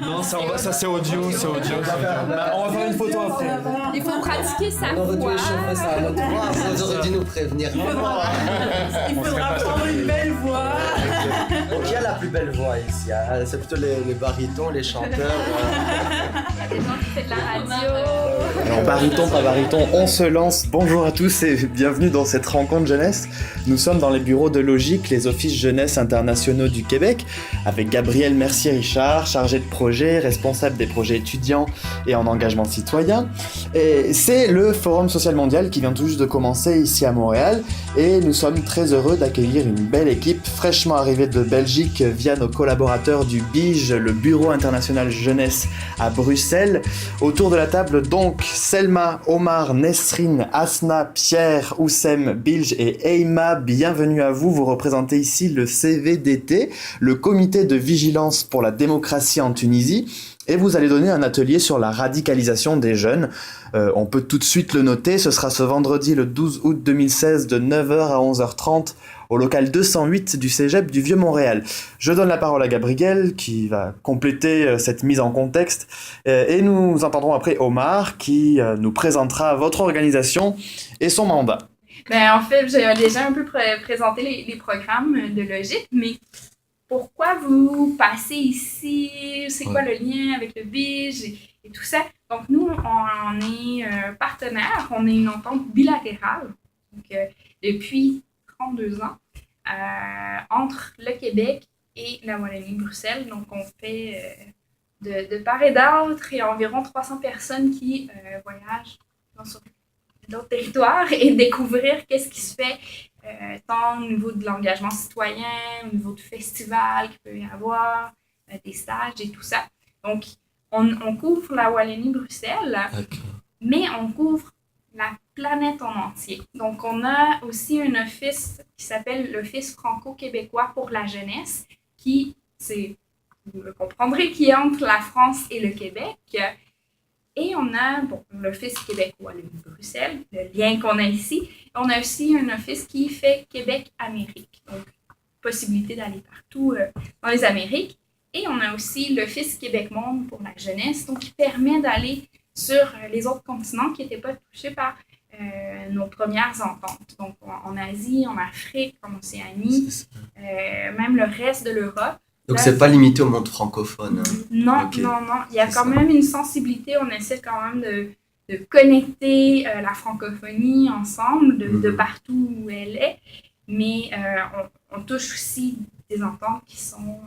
Non, ça c'est audio, c'est audio. On va faire une photo après. Il faut pratiquer sa On aurait dû voix. échauffer ça à notre voix, vous auriez dû nous prévenir. Il faudra prendre une belle voix. Donc qui a la plus belle voix ici? C'est plutôt les barytons, les chanteurs. Il y a des gens qui font de la radio. Alors, baryton, pas baryton, on se lance. Bonjour à tous et bienvenue dans cette rencontre jeunesse. Nous sommes dans les bureaux de Logique, les offices jeunesse internationaux du Québec, avec Gabriel Mercier-Richard, chargé de projet, responsable des projets étudiants et en engagement citoyen. Et c'est le Forum social mondial qui vient tout juste de commencer ici à Montréal et nous sommes très heureux d'accueillir une belle équipe fraîchement arrivée de Belgique via nos collaborateurs du BIJ, le Bureau international jeunesse à Bruxelles. Autour de la table donc Selma, Omar, Nesrine, Asna, Pierre, Oussem, Bilge et Eima. Bienvenue à vous. Vous représentez ici le CVDT, le comité de vigilance pour la démocratie en Tunisie. Et vous allez donner un atelier sur la radicalisation des jeunes. On peut tout de suite le noter, ce sera ce vendredi le 12 août 2016 de 9h à 11h30 au local 208 du Cégep du Vieux-Montréal. Je donne la parole à Gabriel qui va compléter cette mise en contexte et nous entendrons après Omar qui nous présentera votre organisation et son mandat. En fait, j'ai déjà un peu présenté les programmes de Logique, mais pourquoi vous passez ici? C'est quoi le lien avec le BIJ et tout ça? Donc, nous, on est partenaires, on est une entente bilatérale donc, depuis 32 ans entre le Québec et la Wallonie-Bruxelles. Donc, on fait de part et d'autre, il y a environ 300 personnes qui voyagent sur d'autres territoires et découvrir qu'est-ce qui se fait tant au niveau de l'engagement citoyen, au niveau du festival qu'il peut y avoir, des stages et tout ça. Donc, on couvre la Wallonie-Bruxelles, mais on couvre la planète en entier. Donc, on a aussi un office qui s'appelle l'Office franco-québécois pour la jeunesse, qui, vous le comprendrez, qui est entre la France et le Québec. Et on a l'Office Québec-Wallonie-Bruxelles, le lien qu'on a ici. On a aussi un office qui fait Québec-Amérique, donc possibilité d'aller partout dans les Amériques. Et on a aussi l'Office Québec-Monde pour la jeunesse, donc qui permet d'aller sur les autres continents qui n'étaient pas touchés par nos premières ententes. Donc en Asie, en Afrique, en Océanie, même le reste de l'Europe. Donc c'est pas limité au monde francophone. Hein. Non. Il y a quand même une sensibilité. On essaie quand même de connecter la francophonie ensemble de partout où elle est. Mais on touche aussi des ententes qui sont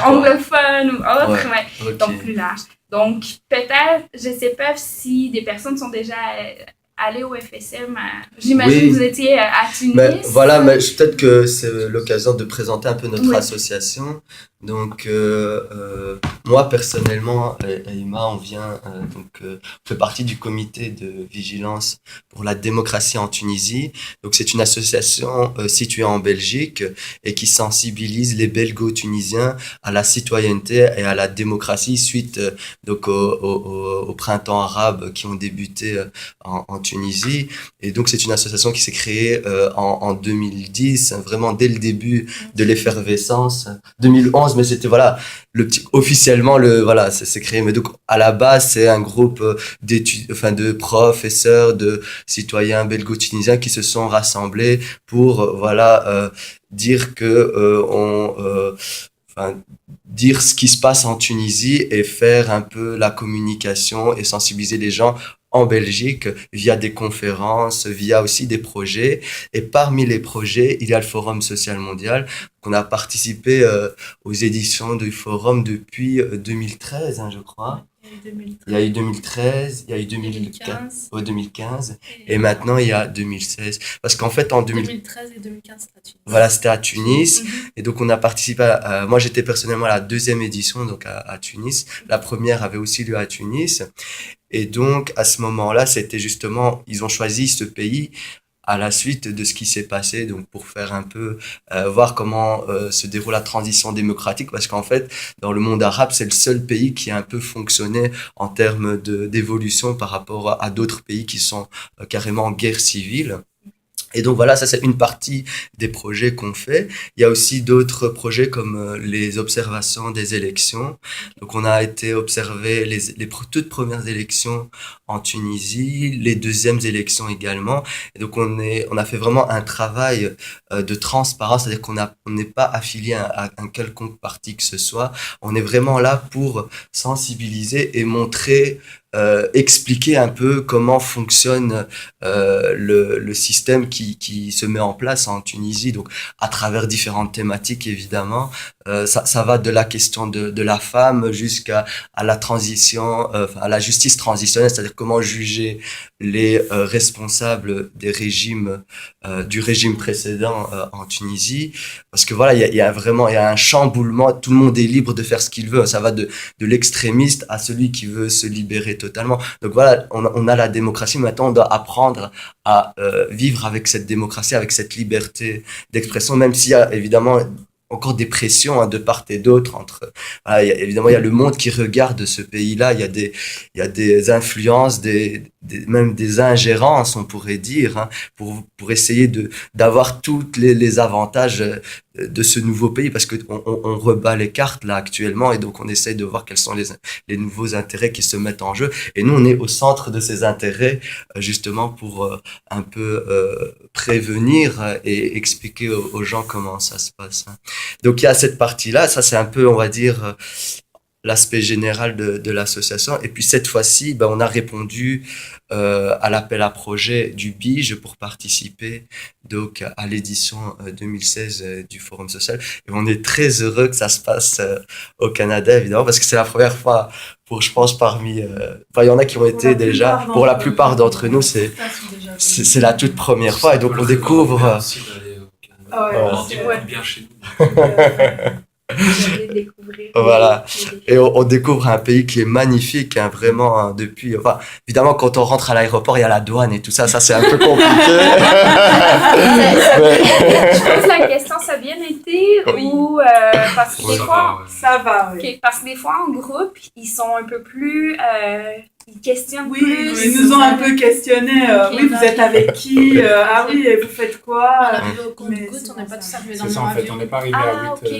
anglophones ou autres, donc plus larges. Donc peut-être, je ne sais pas si des personnes sont déjà allées au FSM, j'imagine que vous étiez à Tunis. Mais peut-être que c'est l'occasion de présenter un peu notre association. Donc, moi personnellement, Emma, on fait partie du comité de vigilance pour la démocratie en Tunisie. Donc, c'est une association située en Belgique et qui sensibilise les Belgo-Tunisiens à la citoyenneté et à la démocratie suite au printemps arabe qui ont débuté en Tunisie. Et donc, c'est une association qui s'est créée en 2010, vraiment dès le début de l'effervescence. 2011, mais c'était officiellement c'est créé. Mais donc à la base, c'est un groupe de professeurs, de citoyens belgo-tunisiens qui se sont rassemblés pour dire que dire ce qui se passe en Tunisie et faire un peu la communication et sensibiliser les gens en Belgique via des conférences, via aussi des projets. Et parmi les projets, il y a le Forum social mondial. On a participé aux éditions du Forum depuis 2013, je crois. Il y a eu 2013, il y a eu 2015 et maintenant il y a 2016. Parce qu'en fait en 2013 et 2015 c'était à Tunis. Voilà, c'était à Tunis. Et donc on a participé moi j'étais personnellement à la deuxième édition donc à Tunis. La première avait aussi lieu à Tunis. Et donc à ce moment-là, c'était justement ils ont choisi ce pays à la suite de ce qui s'est passé, donc pour faire un peu voir comment se déroule la transition démocratique, parce qu'en fait dans le monde arabe c'est le seul pays qui a un peu fonctionné en termes d'évolution par rapport à d'autres pays qui sont carrément en guerre civile. Et donc voilà, ça c'est une partie des projets qu'on fait. Il y a aussi d'autres projets comme les observations des élections. Donc on a été observer les toutes premières élections en Tunisie, les deuxièmes élections également. Et donc on a fait vraiment un travail de transparence, c'est-à-dire on n'est pas affilié à un quelconque parti que ce soit. On est vraiment là pour sensibiliser et montrer expliquer un peu comment fonctionne le système qui se met en place en Tunisie, donc à travers différentes thématiques évidemment. Ça va de la question de la femme jusqu'à la transition, à la justice transitionnelle, c'est-à-dire comment juger les responsables des régimes du régime précédent en Tunisie, parce que voilà, il y a un chamboulement, tout le monde est libre de faire ce qu'il veut, ça va de l'extrémiste à celui qui veut se libérer totalement. Donc voilà, on a la démocratie, maintenant on doit apprendre à vivre avec cette démocratie, avec cette liberté d'expression, même s'il y a évidemment encore des pressions de part et d'autre voilà, évidemment il y a le monde qui regarde ce pays-là, il y a des influences, même des ingérences on pourrait dire, pour essayer d'avoir tous les avantages de ce nouveau pays, parce que on rebat les cartes là actuellement, et donc on essaye de voir quels sont les nouveaux intérêts qui se mettent en jeu, et nous on est au centre de ces intérêts justement pour un peu prévenir et expliquer aux gens comment ça se passe. Donc il y a cette partie-là, ça c'est un peu, on va dire, l'aspect général de l'association. Et puis cette fois-ci, on a répondu à l'appel à projet du BIGE pour participer donc à l'édition 2016 du Forum social. Et on est très heureux que ça se passe au Canada, évidemment, parce que c'est la première fois pour, je pense, parmi... il y en a qui ont été déjà, pour la plupart d'entre nous, c'est la toute première fois. Et donc on découvre... bien chez nous. Voilà. Et on découvre un pays qui est magnifique, vraiment, depuis, évidemment, quand on rentre à l'aéroport, il y a la douane et tout ça, c'est un peu compliqué. Je pose la question, ça a bien été, ou, parce que des fois, ça va, oui. Okay, parce que des fois, en groupe, ils sont un peu plus, ils questionnent oui, plus. Ils nous ont un peu questionné, oui, vous êtes avec qui, ah oui, et vous faites quoi? On arrive au compte-gouttes, on n'est pas tous arrivés dans le même avion. C'est ça, en fait, on n'est pas arrivé à 8.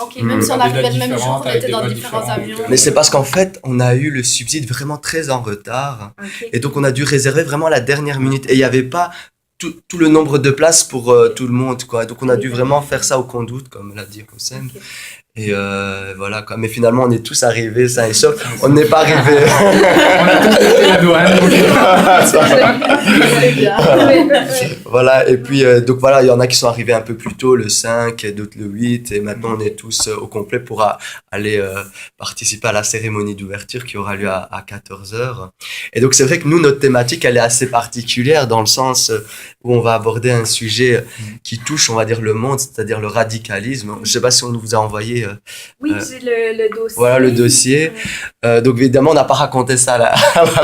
Ok, même si on arrivait le même jour, on était dans différents avions. Mais c'est parce qu'en fait, on a eu le subside vraiment très en retard. Okay. Et donc, on a dû réserver vraiment à la dernière minute. Et il n'y avait pas tout le nombre de places pour tout le monde, quoi. Donc, on a dû vraiment faire ça au compte-gouttes, comme l'a dit Houssem. Okay. Et voilà, quoi. Mais finalement, on est tous arrivés sains et saufs. On n'est pas arrivés. On a tous été la douane. Voilà, et puis, donc voilà, il y en a qui sont arrivés un peu plus tôt, le 5, et d'autres le 8, et maintenant on est tous au complet pour aller participer à la cérémonie d'ouverture qui aura lieu à 14h. Et donc c'est vrai que nous, notre thématique, elle est assez particulière dans le sens où on va aborder un sujet qui touche, on va dire, le monde, c'est-à-dire le radicalisme. Je sais pas si on vous a envoyé... oui, j'ai le dossier. Voilà, le dossier. Donc évidemment, on n'a pas raconté ça à la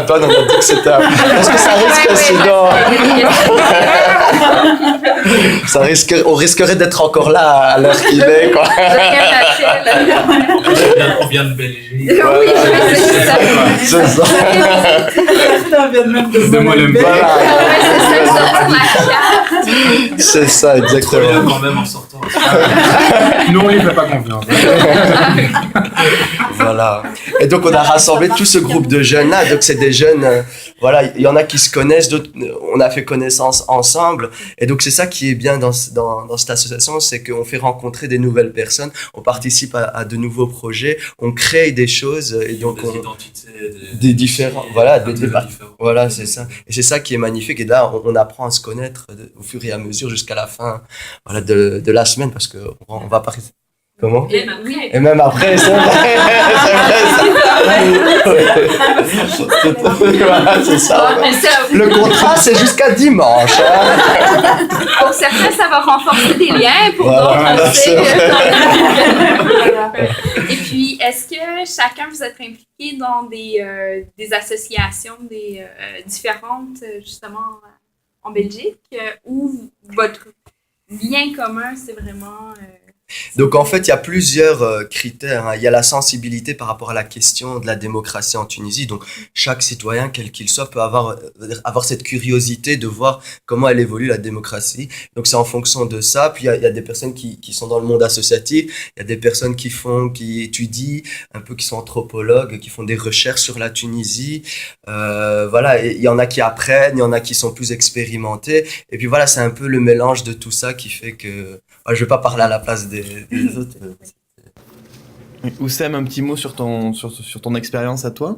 bonne, on a dit que c'était... Parce que ça risque sinon... on risquerait d'être encore là à l'heure qu'il est, quoi. On vient de Belgique. Oui, c'est ça. C'est ça. Certains viennent même de moi le C'est ça, exactement. Quand même en sortant. Nous, on ne lui fait pas confiance. Voilà. Et donc, on a rassemblé tout ce groupe de jeunes-là. Donc, c'est des jeunes, voilà, il y en a qui se connaissent, d'autres, on a fait connaissance ensemble. Et donc, c'est ça qui est bien dans cette association, c'est qu'on fait rencontrer des nouvelles personnes, on participe à de nouveaux projets, on crée des choses. Et donc, des identités, des différents, voilà, différents. Voilà, c'est ça. Et c'est ça qui est magnifique. Et là, on apprend à se connaître au fur et à mesure jusqu'à la fin, voilà, de la semaine, parce que on va pas... Comment? Et même après, c'est vrai. Voilà, c'est ça. Le contrat, c'est jusqu'à dimanche. Pour certains, ça va renforcer des liens, pour voilà, d'autres, c'est... Et puis, est-ce que chacun vous êtes impliqué dans des associations différentes, justement, en Belgique, ou votre lien commun, c'est vraiment Donc en fait, il y a plusieurs critères, hein. Il y a la sensibilité par rapport à la question de la démocratie en Tunisie. Donc chaque citoyen, quel qu'il soit, peut avoir cette curiosité de voir comment elle évolue la démocratie. Donc c'est en fonction de ça. Puis il y a des personnes qui sont dans le monde associatif. Il y a des personnes qui étudient, un peu qui sont anthropologues, qui font des recherches sur la Tunisie. Voilà, et il y en a qui apprennent, il y en a qui sont plus expérimentés. Et puis voilà, c'est un peu le mélange de tout ça qui fait que... Je vais pas parler à la place des autres. Oussem, un petit mot sur ton expérience à toi?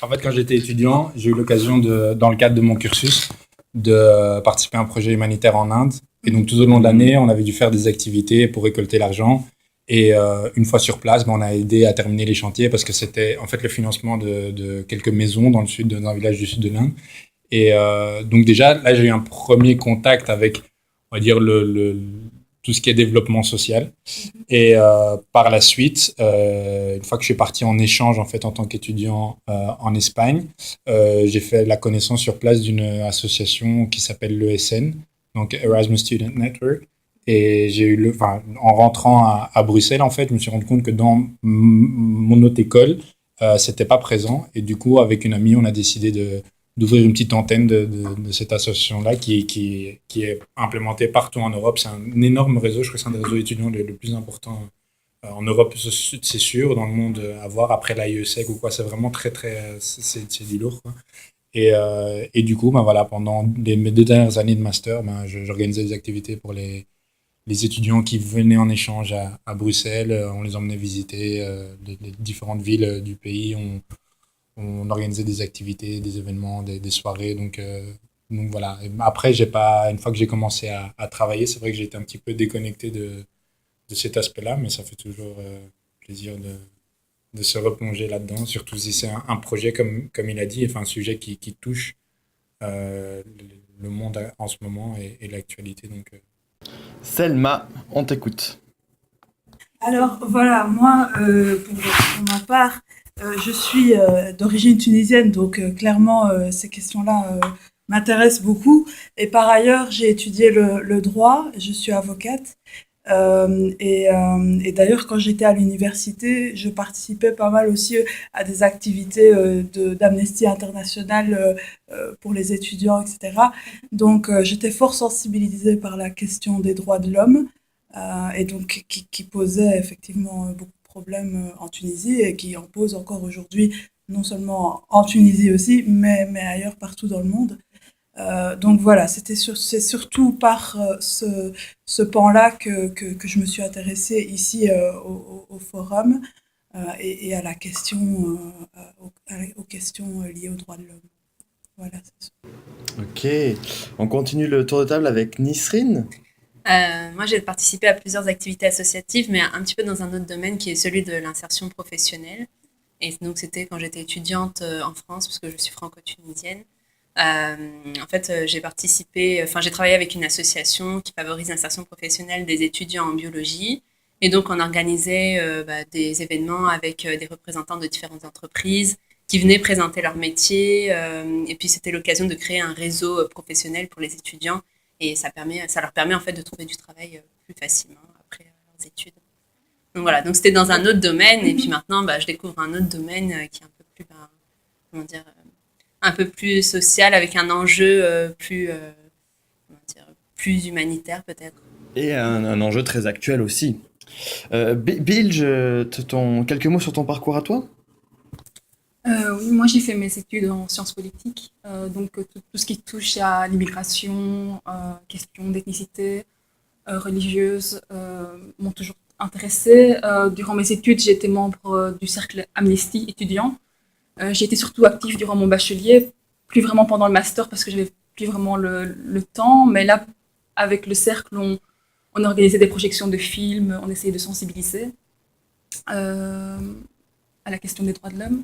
En fait, quand j'étais étudiant, j'ai eu l'occasion, dans le cadre de mon cursus, de participer à un projet humanitaire en Inde. Et donc, tout au long de l'année, on avait dû faire des activités pour récolter l'argent. Et une fois sur place, on a aidé à terminer les chantiers parce que c'était en fait le financement de quelques maisons dans le sud, dans un village du sud de l'Inde. Et donc déjà, là, j'ai eu un premier contact avec, on va dire, tout ce qui est développement social. Et par la suite, une fois que je suis parti en échange en fait en tant qu'étudiant en Espagne, j'ai fait la connaissance sur place d'une association qui s'appelle l'ESN, donc Erasmus Student Network. Et j'ai eu en rentrant à Bruxelles, en fait, je me suis rendu compte que dans mon autre école, c'était pas présent. Et du coup, avec une amie, on a décidé d'ouvrir une petite antenne de cette association-là qui est implémentée partout en Europe. C'est un énorme réseau, je crois que c'est un des réseaux étudiants le plus important en Europe, c'est sûr, dans le monde à voir, après l'AIESEC ou quoi, c'est vraiment très, c'est du lourd, quoi. Et du coup, voilà, pendant mes 2 dernières années de master, j'organisais des activités pour les étudiants qui venaient en échange à Bruxelles. On les emmenait visiter les différentes villes du pays. On organisait des activités, des événements, des soirées. Donc voilà. Et après, une fois que j'ai commencé à travailler, c'est vrai que j'ai été un petit peu déconnecté de cet aspect-là, mais ça fait toujours plaisir de se replonger là-dedans, surtout si c'est un projet, comme il a dit, enfin, un sujet qui touche le monde en ce moment et l'actualité. Donc, Selma, on t'écoute. Alors voilà, moi, pour ma part, je suis d'origine tunisienne, donc clairement, ces questions-là m'intéressent beaucoup. Et par ailleurs, j'ai étudié le droit, je suis avocate. Et d'ailleurs, quand j'étais à l'université, je participais pas mal aussi à des activités d'Amnesty International pour les étudiants, etc. Donc, j'étais fort sensibilisée par la question des droits de l'homme et donc qui posait effectivement beaucoup de problèmes en Tunisie et qui en pose encore aujourd'hui, non seulement en Tunisie aussi, mais ailleurs partout dans le monde. Donc voilà, c'est surtout par ce pan-là que je me suis intéressée ici au forum et à la question, aux questions liées aux droits de l'homme. Voilà, c'est ça. Ok, on continue le tour de table avec Nisrine. Moi, j'ai participé à plusieurs activités associatives, mais un petit peu dans un autre domaine qui est celui de l'insertion professionnelle. Et donc, c'était quand j'étais étudiante en France, parce que je suis franco-tunisienne. En fait, j'ai travaillé avec une association qui favorise l'insertion professionnelle des étudiants en biologie. Et donc, on organisait des événements avec des représentants de différentes entreprises qui venaient présenter leur métier. Et puis, c'était l'occasion de créer un réseau professionnel pour les étudiants. Et ça leur permet en fait de trouver du travail plus facilement après leurs études. Donc voilà, donc c'était dans un autre domaine. Et puis maintenant, je découvre un autre domaine qui est un peu plus, un peu plus social, avec un enjeu plus humanitaire peut-être. Et un enjeu très actuel aussi. Bilge, quelques mots sur ton parcours à toi? Oui, moi j'ai fait mes études en sciences politiques, donc tout ce qui touche à l'immigration, questions d'ethnicité religieuse m'ont toujours intéressée. Durant mes études, j'ai été membre du cercle Amnesty étudiant. J'ai été surtout active durant mon bachelier, plus vraiment pendant le master parce que j'avais plus vraiment le temps, mais là, avec le cercle, on organisait des projections de films, on essayait de sensibiliser à la question des droits de l'homme.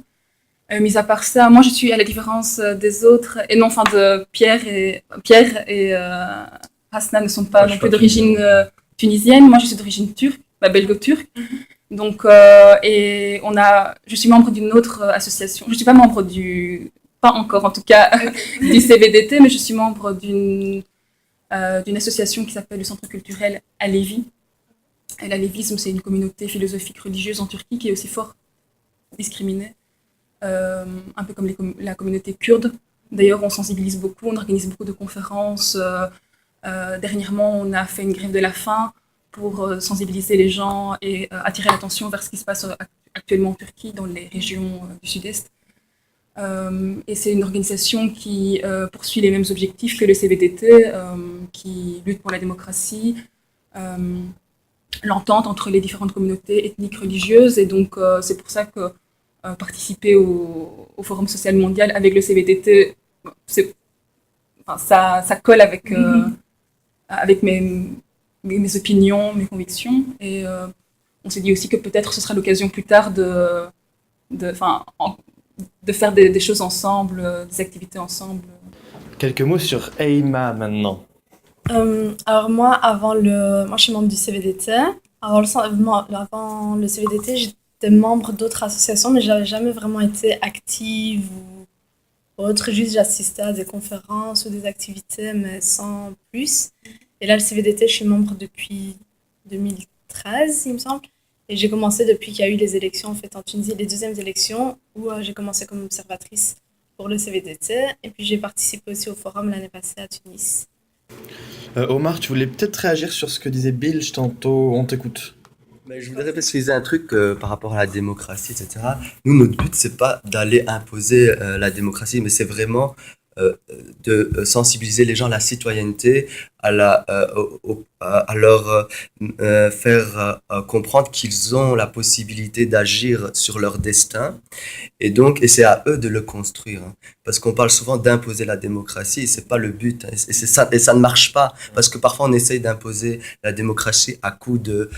Mis à part ça, moi je suis à la différence des autres, et non, enfin de Pierre et Hasna ne sont pas non plus d'origine tunisienne. Moi je suis d'origine turque, belgo-turque. Donc, je suis membre d'une autre association. Je suis pas membre pas encore en tout cas, du CVDT, mais je suis membre d'une association qui s'appelle le Centre culturel Alevi, Et l'alevisme, c'est une communauté philosophique religieuse en Turquie qui est aussi fort discriminée, un peu comme la communauté kurde. D'ailleurs, on sensibilise beaucoup, on organise beaucoup de conférences. Dernièrement, on a fait une grève de la faim pour sensibiliser les gens et attirer l'attention vers ce qui se passe actuellement en Turquie, dans les régions du sud-est. Et c'est une organisation qui poursuit les mêmes objectifs que le CVDT, qui lutte pour la démocratie, l'entente entre les différentes communautés ethniques religieuses. Et donc, c'est pour ça que participer au Forum social mondial avec le CVDT, ça colle avec mes opinions, mes convictions. Et on s'est dit aussi que peut-être ce sera l'occasion plus tard de faire des choses ensemble, des activités ensemble. Quelques mots sur EIMA maintenant. Alors moi, moi je suis membre du CVDT. Avant le CVDT, j'étais membre d'autres associations, mais j'avais jamais vraiment été active ou autre. Juste j'assistais à des conférences ou des activités, mais sans plus. Et là, le CVDT, je suis membre depuis 2013, il me semble. Et j'ai commencé depuis qu'il y a eu les élections en fait en Tunisie, les deuxièmes élections, où j'ai commencé comme observatrice pour le CVDT. Et puis j'ai participé aussi au forum l'année passée à Tunis. Omar, tu voulais peut-être réagir sur ce que disait Bill tantôt, on t'écoute. Mais je voudrais préciser un truc par rapport à la démocratie, etc. Nous, notre but, c'est pas d'aller imposer la démocratie, mais c'est vraiment de sensibiliser les gens à la citoyenneté, à leur faire comprendre qu'ils ont la possibilité d'agir sur leur destin. Et c'est à eux de le construire. Hein. Parce qu'on parle souvent d'imposer la démocratie, et c'est pas le but. Hein. Et ça ne marche pas. Parce que parfois, on essaye d'imposer la démocratie à coups de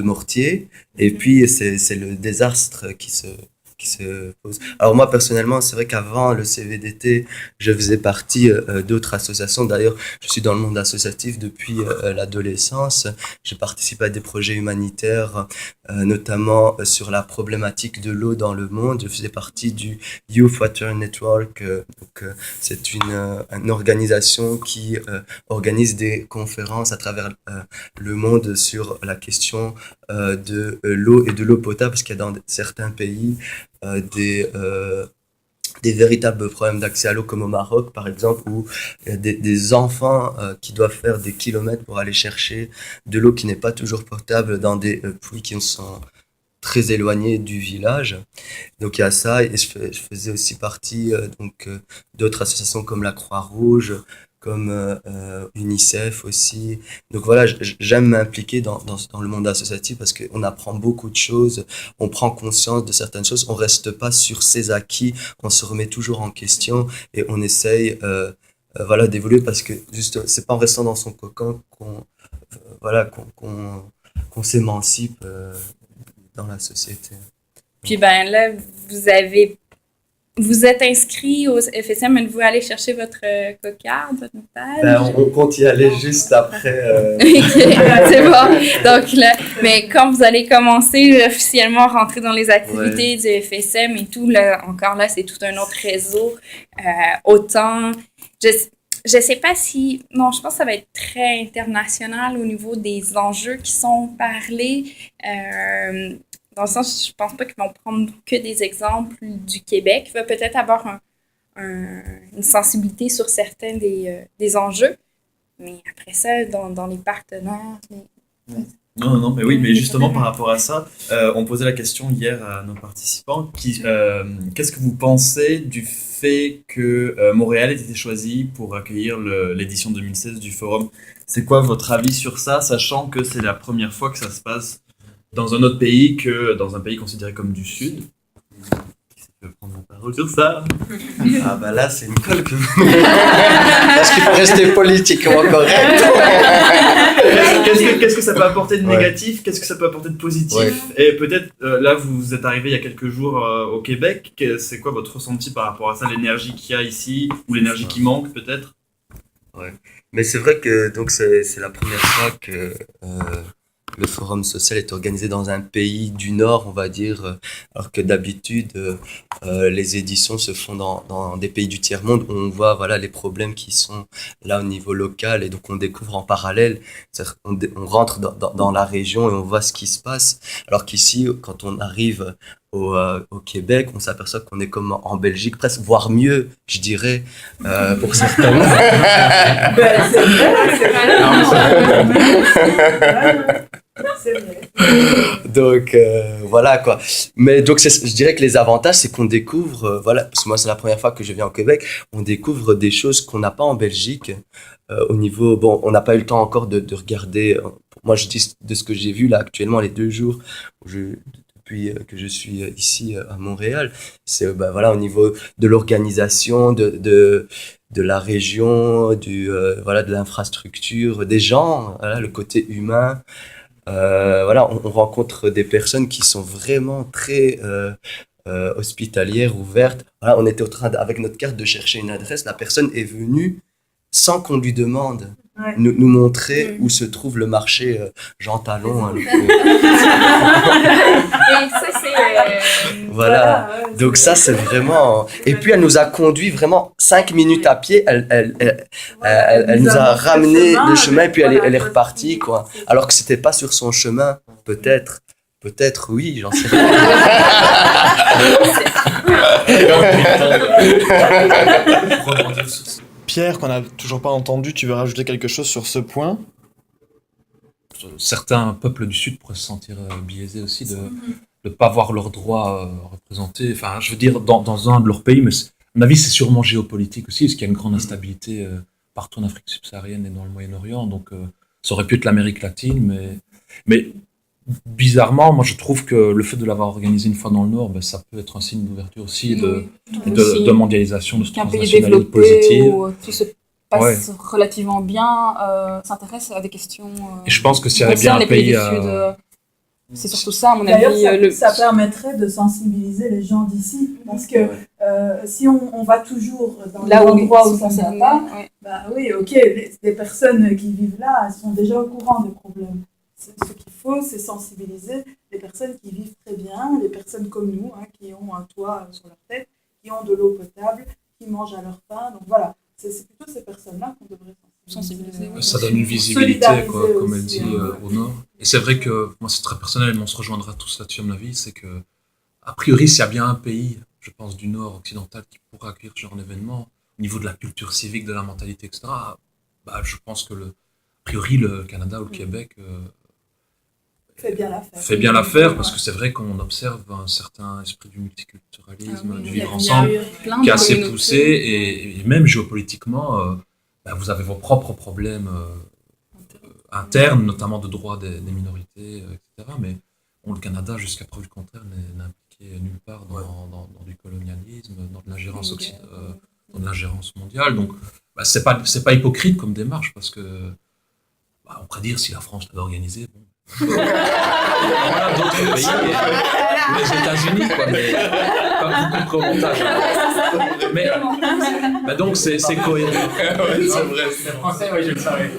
mortier. Et puis, c'est le désastre qui se pose. Alors moi personnellement, c'est vrai qu'avant le CVDT, je faisais partie d'autres associations. D'ailleurs, je suis dans le monde associatif depuis l'adolescence. J'ai participé à des projets humanitaires, notamment sur la problématique de l'eau dans le monde. Je faisais partie du Youth Water Network. C'est une organisation qui organise des conférences à travers le monde sur la question de l'eau et de l'eau potable, parce qu'il y a dans certains pays des véritables problèmes d'accès à l'eau, comme au Maroc par exemple, où il y a des enfants qui doivent faire des kilomètres pour aller chercher de l'eau qui n'est pas toujours potable dans des puits qui sont très éloignés du village. Donc il y a ça, et je faisais aussi partie d'autres associations comme la Croix-Rouge, comme UNICEF aussi. Donc voilà, j'aime m'impliquer dans le monde associatif parce qu'on apprend beaucoup de choses, on prend conscience de certaines choses, on reste pas sur ses acquis, on se remet toujours en question et on essaye d'évoluer, parce que juste c'est pas en restant dans son cocon qu'on s'émancipe dans la société. Puis là, vous êtes inscrit au FSM, mais vous allez chercher votre cocarde, votre badge? On compte y aller juste après. C'est bon. Donc là, mais quand vous allez commencer officiellement à rentrer dans les activités du FSM et tout, là, encore là, c'est tout un autre réseau. Autant, je sais pas si... Non, je pense que ça va être très international au niveau des enjeux qui sont parlés. Dans le sens, je pense pas qu'ils vont prendre que des exemples du Québec. Il va peut-être avoir une sensibilité sur certains des enjeux. Mais après ça, dans les partenaires... Non, mais oui, mais justement par rapport à ça, on posait la question hier à nos participants. Qu'est-ce que vous pensez du fait que Montréal ait été choisi pour accueillir l'édition 2016 du Forum? C'est quoi votre avis sur ça, sachant que c'est la première fois que ça se passe dans un autre pays que dans un pays considéré comme du Sud? Qui peut prendre la parole sur ça? Ah bah là, c'est Nicole que parce qu'il faut rester politiquement correct. Qu'est-ce que ça peut apporter de négatif? Qu'est-ce que ça peut apporter de positif? Et peut-être, là, vous êtes arrivé il y a quelques jours au Québec. C'est quoi votre ressenti par rapport à ça? L'énergie qu'il y a ici, ou l'énergie qui manque peut-être? Ouais. Mais c'est vrai que donc c'est la première fois le forum social est organisé dans un pays du Nord, on va dire, alors que d'habitude, les éditions se font dans des pays du tiers-monde où on voit voilà, les problèmes qui sont là au niveau local et donc on découvre en parallèle, on rentre dans la région et on voit ce qui se passe, alors qu'ici, quand on arrive au Québec, on s'aperçoit qu'on est comme en Belgique, presque, voire mieux, je dirais, pour certains. C'est vrai. Donc voilà quoi. Mais donc je dirais que les avantages c'est qu'on découvre voilà parce que moi c'est la première fois que je viens au Québec, on découvre des choses qu'on n'a pas en Belgique au niveau bon, on n'a pas eu le temps encore de regarder moi je dis de ce que j'ai vu là actuellement les 2 jours depuis que je suis ici à Montréal, c'est voilà au niveau de l'organisation de la région, voilà de l'infrastructure, des gens, voilà le côté humain. Voilà, on rencontre des personnes qui sont vraiment très hospitalières, ouvertes. Voilà, on était en train, avec notre carte, de chercher une adresse. La personne est venue sans qu'on lui demande nous montrer où se trouve le marché Jean Talon. Hein, Et ça, c'est... voilà. Donc ça, c'est vraiment... Et puis, elle nous a conduit vraiment 5 minutes à pied. Elle nous a ramené le chemin et puis elle est repartie, quoi. Alors que c'était pas sur son chemin, peut-être. Peut-être, oui, j'en sais pas. Pierre, qu'on n'a toujours pas entendu, tu veux rajouter quelque chose sur ce point? Certains peuples du Sud pourraient se sentir biaisés aussi de ne pas voir leurs droits représentés. Enfin, je veux dire, dans un de leurs pays, mais à mon avis, c'est sûrement géopolitique aussi, parce qu'il y a une grande instabilité partout en Afrique subsaharienne et dans le Moyen-Orient. Donc, ça aurait pu être l'Amérique latine, mais bizarrement, moi, je trouve que le fait de l'avoir organisé une fois dans le Nord, ça peut être un signe d'ouverture aussi, de mondialisation, de Qu'un pays transnationalité développé positive. où tout se passe relativement bien s'intéresse à des questions. Et je pense que s'il y avait bien un pays. C'est surtout ça, à mon D'ailleurs, avis. ça permettrait de sensibiliser les gens d'ici. Parce que si on va toujours dans les endroits où ça ne va pas, bah oui, ok, les personnes qui vivent là, elles sont déjà au courant des problèmes. Ce qu'il faut, c'est sensibiliser les personnes qui vivent très bien, les personnes comme nous, hein, qui ont un toit sur leur tête, qui ont de l'eau potable, qui mangent à leur faim. Donc voilà, c'est plutôt ces personnes-là qu'on devrait sensibiliser. Ça donne une visibilité, quoi, comme elle dit, au Nord. Et c'est vrai que, moi c'est très personnel, mais on se rejoindra tous là-dessus à mon avis, c'est que, a priori, s'il y a bien un pays, je pense, du Nord occidental qui pourrait accueillir ce genre d'événement, au niveau de la culture civique, de la mentalité, etc., je pense que, a priori, le Canada ou le Québec fait bien l'affaire, parce que c'est vrai qu'on observe un certain esprit du multiculturalisme, du vivre ensemble, qui est assez poussé, et même géopolitiquement, vous avez vos propres problèmes internes, notamment de droits des minorités, etc. Mais le Canada, jusqu'à preuve du contraire, n'est impliqué nulle part dans du colonialisme, dans de l'ingérence dans de l'ingérence mondiale. Donc, c'est pas hypocrite comme démarche, parce que on pourrait dire si la France l'avait organisé, bon. Voilà, d'autres pays, les États-Unis, quoi, mais pas beaucoup de montage. Mais donc c'est cohérent. Ouais, c'est vrai, c'est français, oui, je le savais.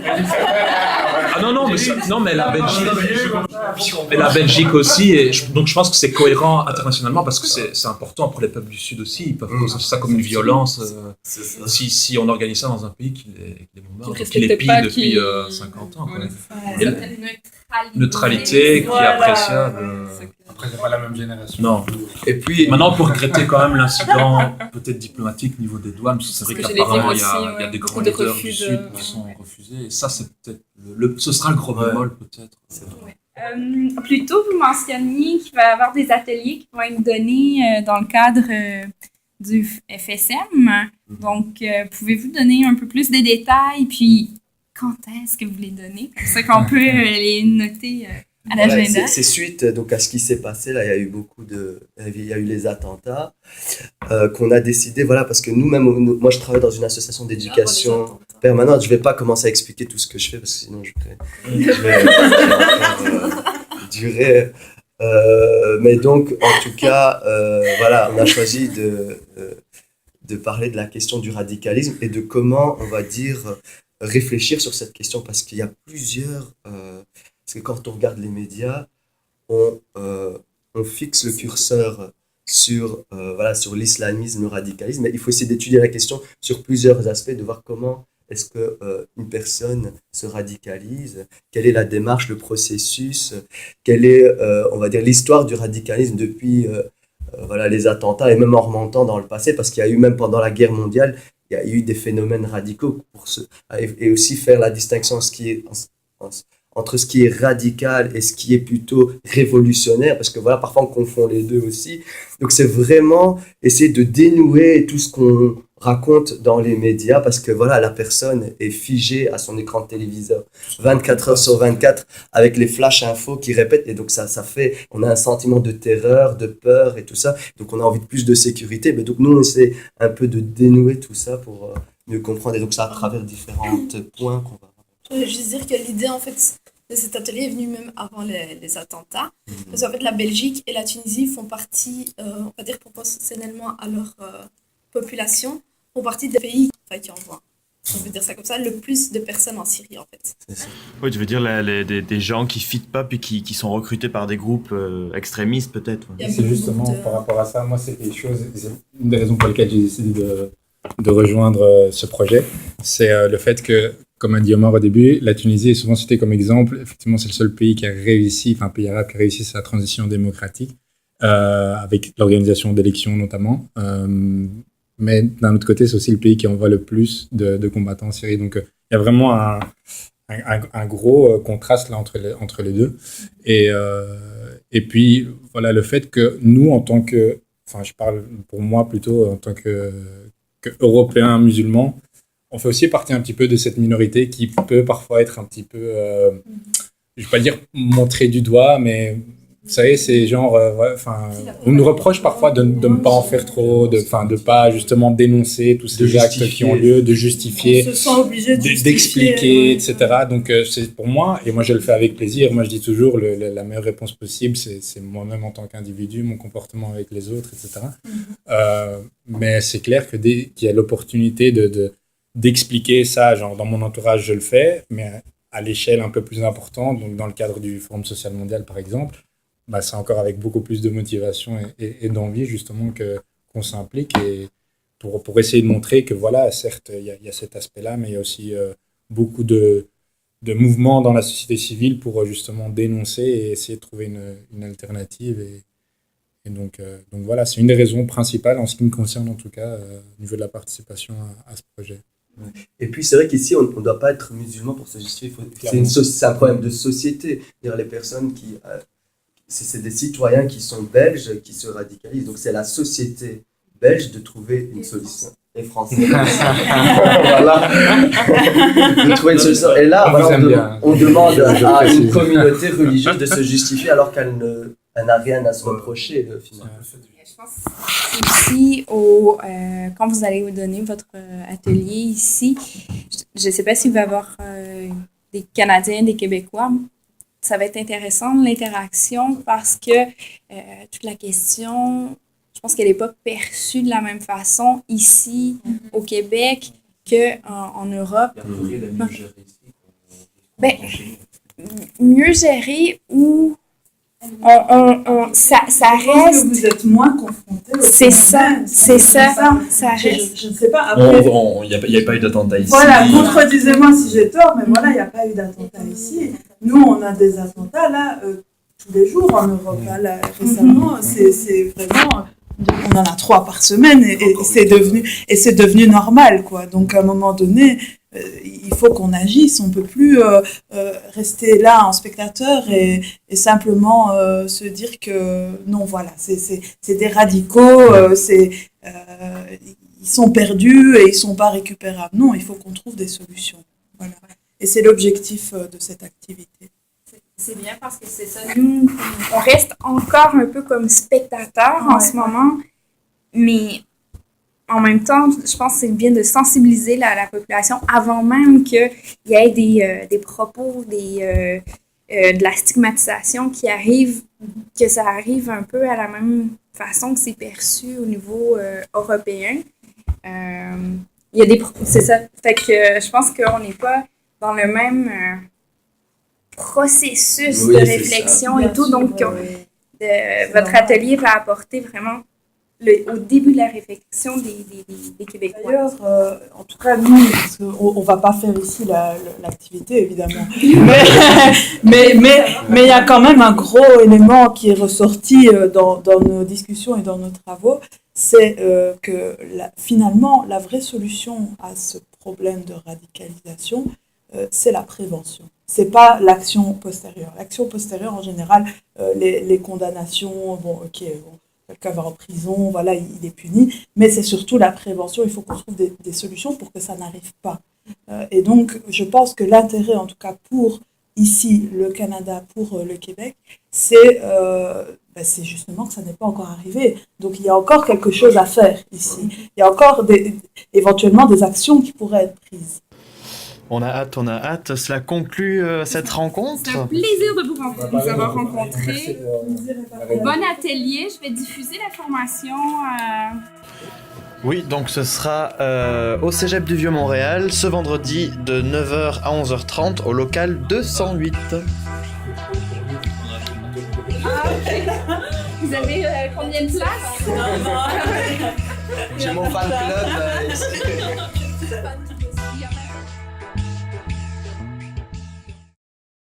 Mais la Belgique aussi, et donc je pense que c'est cohérent internationalement parce que c'est important pour les peuples du Sud aussi. Ils peuvent ressentir ça comme une violence si on organise ça dans un pays qui les pille depuis 50 ans. Quoi. Et la neutralité qui est appréciable. Après, c'est pas la même génération. Non. Et puis, maintenant, pour regretter quand même l'incident peut-être diplomatique au niveau des douanes, parce que c'est vrai qu'apparemment, il y a des grands leaders du Sud qui sont refusés. Et ça, c'est peut-être ce sera le gros bémol, peut-être. Plus tôt, vous mentionniez qu'il va y avoir des ateliers qui vont être donnés dans le cadre du FSM. Donc, pouvez-vous donner un peu plus de détails, puis quand est-ce que vous les donnez? Comme ça qu'on peut les noter à l'agenda. C'est suite donc, à ce qui s'est passé. Là, il y a eu il y a eu les attentats qu'on a décidé, voilà, parce que moi je travaille dans une association d'éducation permanente. Je ne vais pas commencer à expliquer tout ce que je fais, parce que sinon je vais durer. Mais donc, en tout cas, voilà, on a choisi de parler de la question du radicalisme et de comment, on va dire, réfléchir sur cette question, parce qu'il y a plusieurs Parce que quand on regarde les médias, on fixe le curseur sur l'islamisme, le radicalisme, mais il faut essayer d'étudier la question sur plusieurs aspects, de voir comment est-ce que une personne se radicalise, quelle est la démarche, le processus, quelle est, on va dire, l'histoire du radicalisme depuis les attentats, et même en remontant dans le passé, parce qu'il y a eu, même pendant la guerre mondiale, il y a eu des phénomènes radicaux et aussi faire la distinction entre ce qui est radical et ce qui est plutôt révolutionnaire, parce que voilà, parfois on confond les deux aussi. Donc c'est vraiment essayer de dénouer tout ce qu'on raconte dans les médias, parce que voilà, la personne est figée à son écran de téléviseur 24 heures sur 24 avec les flash infos qui répètent, et donc ça fait, on a un sentiment de terreur, de peur et tout ça, donc on a envie de plus de sécurité, mais donc nous on essaie un peu de dénouer tout ça pour mieux comprendre, et donc ça à travers différents points qu'on va... Je veux juste dire que l'idée, en fait, de cet atelier est venue même avant les attentats. Parce qu'en fait, la Belgique et la Tunisie font partie, on va dire proportionnellement à leur population, font partie des pays qui envoient, on veut dire ça comme ça, le plus de personnes en Syrie, en fait. Oui, tu veux dire des gens qui ne fitent pas, puis qui sont recrutés par des groupes extrémistes, peut-être. C'est justement par rapport à ça, moi, c'est quelque chose, c'est une des raisons pour lesquelles j'ai décidé de rejoindre ce projet, c'est le fait que, comme a dit Omar au début, la Tunisie est souvent citée comme exemple. Effectivement, c'est le seul pays qui a réussi, enfin, un pays arabe qui a réussi sa transition démocratique, avec l'organisation d'élections notamment. Mais d'un autre côté, c'est aussi le pays qui envoie le plus de combattants en Syrie. Donc, il y a vraiment un gros contraste là entre les deux. Et puis, voilà, le fait que nous, en tant que, enfin, je parle pour moi plutôt en tant que Européens musulmans, on fait aussi partie un petit peu de cette minorité qui peut parfois être un petit peu, je ne vais pas dire montrer du doigt, mais vous savez, c'est genre, on nous reproche parfois de ne pas en faire trop, de ne pas justement dénoncer tous ces actes qui ont lieu, de justifier, on se sent obligé d'expliquer, etc. Donc c'est pour moi, et moi je le fais avec plaisir, moi je dis toujours la meilleure réponse possible, c'est moi-même en tant qu'individu, mon comportement avec les autres, etc. Mais c'est clair que qu'il y a l'opportunité d'expliquer ça, genre dans mon entourage je le fais, mais à l'échelle un peu plus importante, donc dans le cadre du Forum social mondial par exemple, bah, c'est encore avec beaucoup plus de motivation et d'envie justement qu'on s'implique, et pour essayer de montrer que voilà, certes il y a cet aspect-là, mais il y a aussi beaucoup de mouvements dans la société civile pour justement dénoncer et essayer de trouver une alternative, et donc voilà, c'est une des raisons principales en ce qui me concerne en tout cas au niveau de la participation à ce projet. Et puis c'est vrai qu'ici on ne doit pas être musulman pour se justifier, c'est un problème de société. Les personnes qui c'est des citoyens qui sont belges qui se radicalisent, donc c'est la société belge de trouver une solution, et française voilà, de trouver une solution, et là on demande à une communauté religieuse de se justifier alors qu'elle n'a rien à se reprocher finalement. Je pense aussi quand vous allez vous donner votre atelier ici, je ne sais pas s'il va y avoir des Canadiens, des Québécois. Ça va être intéressant l'interaction parce que toute la question, je pense qu'elle n'est pas perçue de la même façon ici au Québec qu'en Europe. Ben, mieux gérer ou ça reste. Vous êtes moins confrontés. C'est ça. Reste. Je ne sais pas. Après, Il n'y a pas eu d'attentat ici. Voilà, contredisez-moi si j'ai tort, mais voilà, il n'y a pas eu d'attentat ici. Nous, on a des attentats là tous les jours en Europe. Là, récemment, c'est vraiment. On en a 3 par semaine et c'est devenu normal, quoi. Donc à un moment donné, il faut qu'on agisse. On ne peut plus rester là en spectateur et simplement se dire que non, voilà, c'est des radicaux, ils sont perdus et ils ne sont pas récupérables. Non, il faut qu'on trouve des solutions. Voilà. Et c'est l'objectif de cette activité. C'est bien parce que c'est ça. Nous, on reste encore un peu comme spectateurs en ce moment, mais en même temps, je pense que c'est bien de sensibiliser la population avant même qu'il y ait des propos, de la stigmatisation qui arrive, que ça arrive un peu à la même façon que c'est perçu au niveau européen. Il y a c'est ça. Fait que je pense qu'on n'est pas dans le même processus Oui, de c'est réflexion Bien et tout. sûr, Donc, oui. votre atelier va apporter vraiment au début de la réflexion des Québécois. D'ailleurs, en tout cas, nous, parce on va pas faire ici l'activité, évidemment. Mais il y a quand même un gros élément qui est ressorti dans nos discussions et dans nos travaux, c'est que finalement, la vraie solution à ce problème de radicalisation, c'est la prévention. C'est pas l'action postérieure. L'action postérieure, en général, les condamnations, bon, ok, bon, quelqu'un va en prison, voilà, il est puni, mais c'est surtout la prévention. Il faut qu'on trouve des solutions pour que ça n'arrive pas. Et donc, je pense que l'intérêt, en tout cas pour ici, le Canada, pour le Québec, c'est justement que ça n'est pas encore arrivé. Donc, il y a encore quelque chose à faire ici. Il y a encore éventuellement des actions qui pourraient être prises. On a hâte. Cela conclut cette rencontre. C'est un plaisir de vous avoir rencontré. Bon atelier. Je vais diffuser l'information. Oui, donc ce sera au Cégep du Vieux-Montréal, ce vendredi de 9h à 11h30 au local 208. Vous avez combien de places? J'ai mon fan club ici.